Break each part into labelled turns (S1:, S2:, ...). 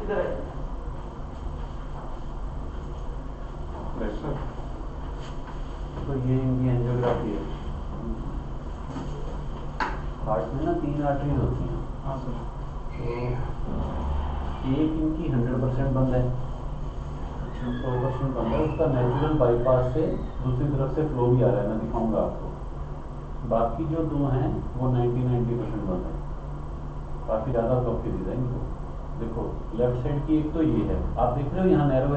S1: इधर है।
S2: तो ये इनकी एंजियोग्राफी है। हार्ट में ना 3 आर्टरीज होती हैं।
S1: हाँ सर।
S2: तो एक इनकी 100% बंद है, 100% बंद है, उसका नेचुरल बाईपास से दूसरी तरफ से फ्लो भी आ रहा है, मैं दिखाऊंगा आपको। बाकी जो दो हैं वो 90% बंद है, काफ़ी ज़्यादा ब्लॉकेज है इनको। देखो लेफ्ट साइड की एक तो ये है, आप देख रहे हो यहाँ नैरो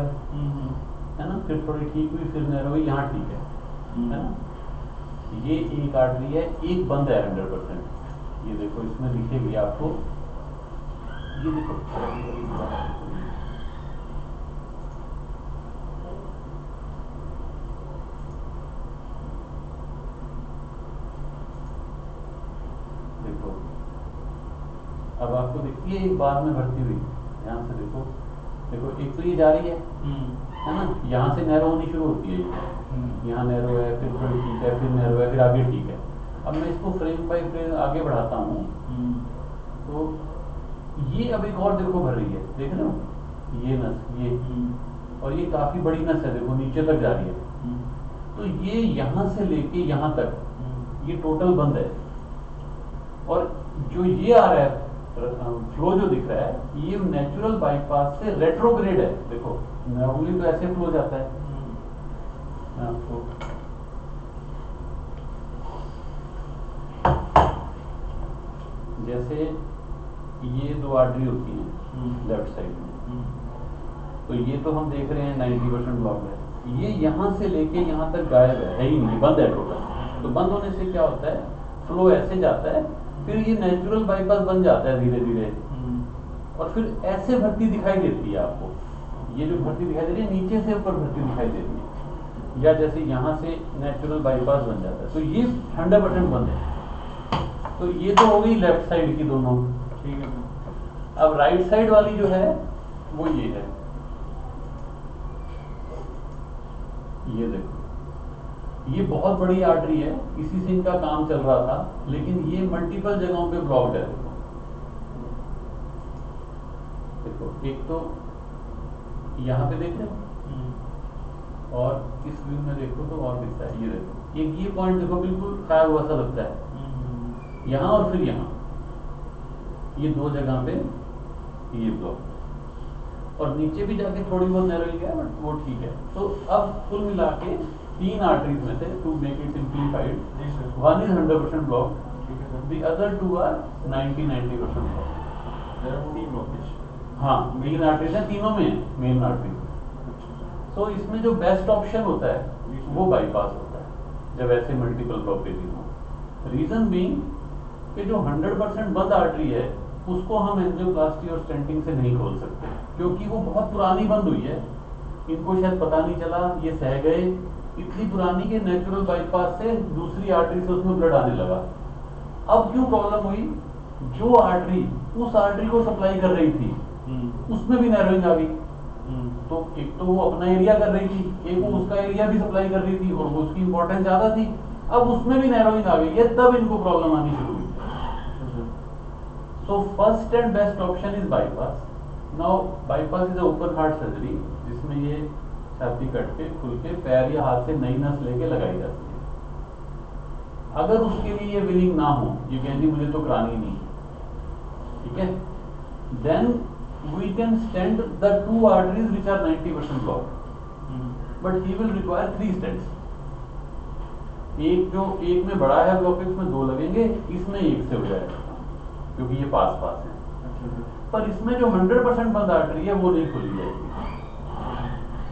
S2: है ना, फिर थोड़ी ठीक हुई, फिर नैरो हुई, यहाँ ठीक है ना। ये एक आर्टरी है, एक बंद है 100%। ये देखो इसमें दिखेगी आपको, ये देखो देखो, अब आपको दिखती है एक बाद में भरती हुई, ध्यान से देखो। देखो एक तो ये जा रही है ना, यहाँ से नैरो होनी शुरू होती है ये, यहाँ नैरो है, फिर थोड़ी ठीक है, फिर नैरो है, फिर आगे ठीक है। अब मैं इसको फ्रेम बाय फ्रेम आगे बढ़ाता हूँ, तो ये अब एक और देखो भर रही है, देख रहे हो ये नस, ये और ये काफी बड़ी नस है, देखो नीचे तक जा रही है। तो ये यहाँ से लेके यहाँ तक ये टोटल बंद है, और जो ये आ रहा है फ्लो जो दिख रहा है, ये नेचुरल बाईपास से रेट्रोग्रेड है। देखो नॉर्मली तो ऐसे फ्लो जाता है, मैं आपको जैसे ये दो आर्टरी होती हैं लेफ्ट साइड में, तो ये तो हम देख रहे हैं 90% ब्लॉक है, ये यहाँ से लेके यहाँ तक गायब है ही नहीं, बंद है टोटल। तो बंद होने से क्या होता है, फ्लो ऐसे जाता है, फिर ये नेचुरल बाईपास बन जाता है धीरे धीरे, और फिर ऐसे भर्ती दिखाई देती है आपको। ये जो भर्ती दिखाई दे रही है नीचे से ऊपर भर्ती दिखाई देती है, या जैसे यहाँ से नेचुरल बाईपास बन जाता है। तो ये 100% बंद है। तो ये तो हो गई लेफ्ट साइड की दोनों, ठीक है। अब राइट साइड वाली जो है वो ये है, ये देखो, ये बहुत बड़ी आर्टरी है, इसी से इनका काम चल रहा था, लेकिन ये मल्टीपल जगहों पे ब्लॉक्ड है। देखो एक तो यहाँ पे देख रहे हो, और इस व्यू में देखो तो और दिखता है, ये देखो एक ये पॉइंट देखो बिल्कुल खाया हुआ सा लगता है, यहाँ और फिर यहाँ, ये दो जगह पे ये ब्लॉक, और नीचे भी जाके थोड़ी बहुत नैरोइंग है, बट वो ठीक है। तो अब कुल मिला के 3 आर्टरीज में से, to make it simplified, one is 100% block, the other two are 90% block. हाँ, मेन आर्टरीज है, तीनों में है मेन आर्टरी। तो इसमें जो बेस्ट ऑप्शन होता है वो बाईपास होता है जब ऐसे मल्टीपल ब्लॉकेजेस हो। रीजन बीइंग कि जो 100% बंद आर्टरी है उसको हम एंजियोप्लास्टी और स्टेंटिंग से नहीं खोल सकते, क्योंकि वो बहुत पुरानी बंद हुई है, इनको शायद पता नहीं चला, ये सह गए, इतनी पुरानी के नेचुरल बाईपास से दूसरी आर्टरी से उसमें ब्लड आने लगा। अब क्यों प्रॉब्लम हुई, जो आर्टरी उस आर्टरी को सप्लाई कर रही थी उसमें भी नैरोइंग आ गई। तो एक तो वो अपना एरिया कर रही थी, एक वो उसका एरिया भी सप्लाई कर रही थी, और वो उसकी इंपॉर्टेंस ज्यादा थी, अब उसमें भी नैरोइंग आ गई है, तब इनको प्रॉब्लम आनी शुरू हुई। So first and best option is bypass. Now bypass is a open heart surgery जिसमें ये छाती कट के खुल के पैर या हाथ से नई नस लेके लगाई जाती है। अगर उसके लिए ये विलिंग ना हो, ये कहें जी मुझे तो करानी नहीं, ठीक है, then we can stent the 2 arteries which are 90% blocked, but he will require 3 stents. एक में बड़ा है ब्लॉकेज, में 2 लगेंगे, इसमें एक से हो जाएगा क्योंकि ये पास पास है। पर इसमें जो 100% बंद आर्टरी है वो नहीं खुली जाएगी,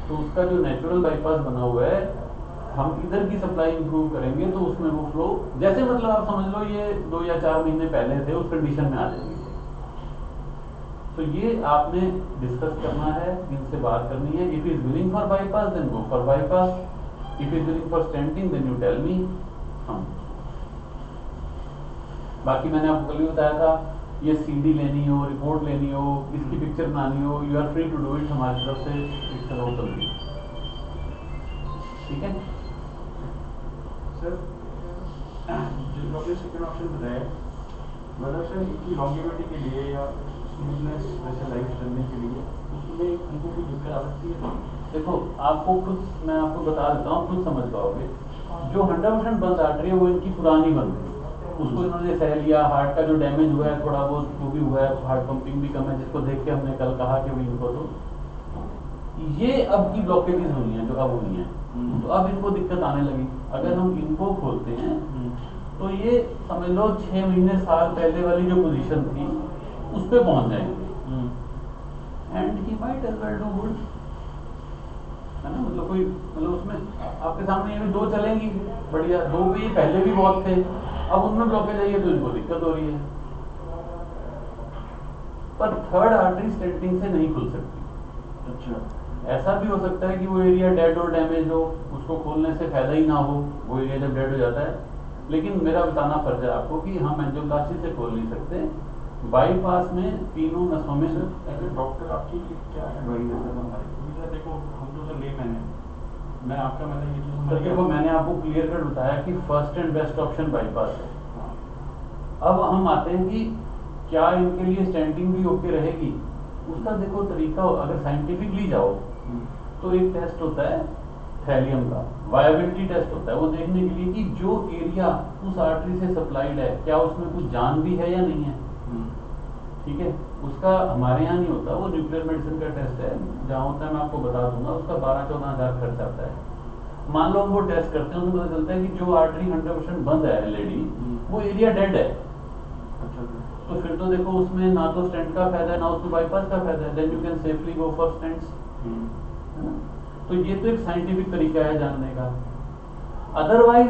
S2: तो उसका जो नेचुरल बाईपास बना हुआ है, हम इधर की सप्लाई इंप्रूव करेंगे तो उसमें वो फ्लो, जैसे मतलब आप समझ लो ये 2 या 4 महीने पहले थे उस कंडीशन में आ जाएंगे। तो ये आपने डिस्कस करना है, इनसे बात करनी है। If is willing for bypass then go for bypass, if is willing for stenting then you tell me. हम बाकी मैंने आपको कल भी बताया था, ये सीडी लेनी हो, रिपोर्ट लेनी हो, इसकी पिक्चर बनानी हो, you are free to do it, हमारी तरफ से इट्स अलाउड टू डू, ठीक है
S1: सर। जो आपने सेकंड ऑप्शन बताया, मतलब सर इनकी लॉन्गेविटी के लिए या स्मूथनेस वैसे लाइफ चलने के लिए उसमें हमको कोई दिक्कत आ सकती है?
S2: देखो आपको खुद, मैं आपको बता देता हूँ, खुद समझ पाओगे। जो 100% बंद आर्टरी है वो इनकी पुरानी बंद है, उसको इन्होंने सह लिया। हार्ट का जो डैमेज हुआ है थोड़ा बहुत वो भी हुआ है, हार्ट पंपिंग भी कम है, जिसको देख के हमने कल कहा कि भाई इनको तो ये अब की ब्लॉकेजेस हुई हैं जो अब हुई हैं, तो अब इनको दिक्कत आने लगी। अगर हम इनको खोलते हैं तो ये समझ लो 6 महीने साल पहले वाली जो पोजीशन थी उस पे पहुंच जाएंगे। And he might as well do good, है ना। मतलब कोई, मतलब उसमें आपके सामने ये भी 2 चलेंगी बढ़िया, 2 भी पहले भी बहुत थे, अब उनमें ब्लॉकेज आई है तो इनको दिक्कत हो रही है। पर थर्ड आर्टरी स्टेंटिंग से नहीं खुल सकती।
S1: अच्छा,
S2: ऐसा भी हो सकता है कि वो एरिया डेड और डैमेज हो, उसको खोलने से फायदा ही ना हो, वो एरिया जब डेड हो जाता है। लेकिन मेरा बताना फर्ज है आपको कि हम एंजियोप्लास्टी से खोल नहीं सकते, बाईपास में तीनों नसों में।
S1: ऐसे डॉक्टर आपकी क्या एडवाइस है सर हमारे? क्योंकि सर देखो हम तो सर लेमैन हैं, मैं आपका मतलब ये चीज़ समझ
S2: सर
S1: गया।
S2: देखो मैंने आपको क्लियर कट बताया कि first and best option bypass है। अब हम आते हैं कि क्या इनके लिए स्टेंटिंग भी ओके रहेगी। उसका देखो तरीका, अगर साइंटिफिकली जाओ तो एक टेस्ट होता है थैलियम का, वायबिलिटी टेस्ट होता है, वो देखने के लिए कि जो एरिया उस आर्टरी से सप्लाइड है क्या उसमें कुछ जान भी है या नहीं है। ठीक है, उसका हमारे यहाँ नहीं होता, वो न्यूक्लियर मेडिसिन का टेस्ट है, जहाँ होता है मैं आपको बता दूंगा। उसका 12-14 हज़ार खर्च आता है। मान लो हम वो टेस्ट करते हैं, उसमें पता चलता है कि जो आर्टरी 100% बंद है ऑलरेडी, वो एरिया डेड है।
S1: अच्छा सर,
S2: तो फिर तो देखो उसमें ना तो स्टेंट का फायदा है ना उसमें बाईपास का फायदा है, then you can safely go for stents, है ना। तो ये तो एक साइंटिफिक तरीका है जानने का। अदरवाइज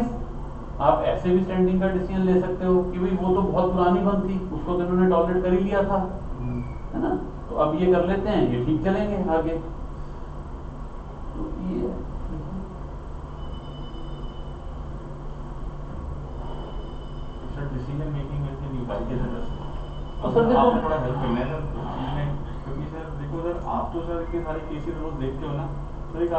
S2: आप ऐसे भी स्टैंडिंग का डिसीजन ले सकते हो कि भाई वो तो बहुत पुरानी बंद थी, उसको तो इन्होंने टॉलरेट कर ही लिया था, है ना, तो अब ये कर लेते हैं, ये ठीक चलेंगे आगे। तो ये
S1: सर डिसीजन मेकिंग वैसे नहीं पाई है सर।
S2: तो सर देखो
S1: आप थोड़ा हेल्प करना है सर इस चीज़ में, क्योंकि सर देखो सर आप तो सर के सारे केसेस रोज देखते हो ना, तो एक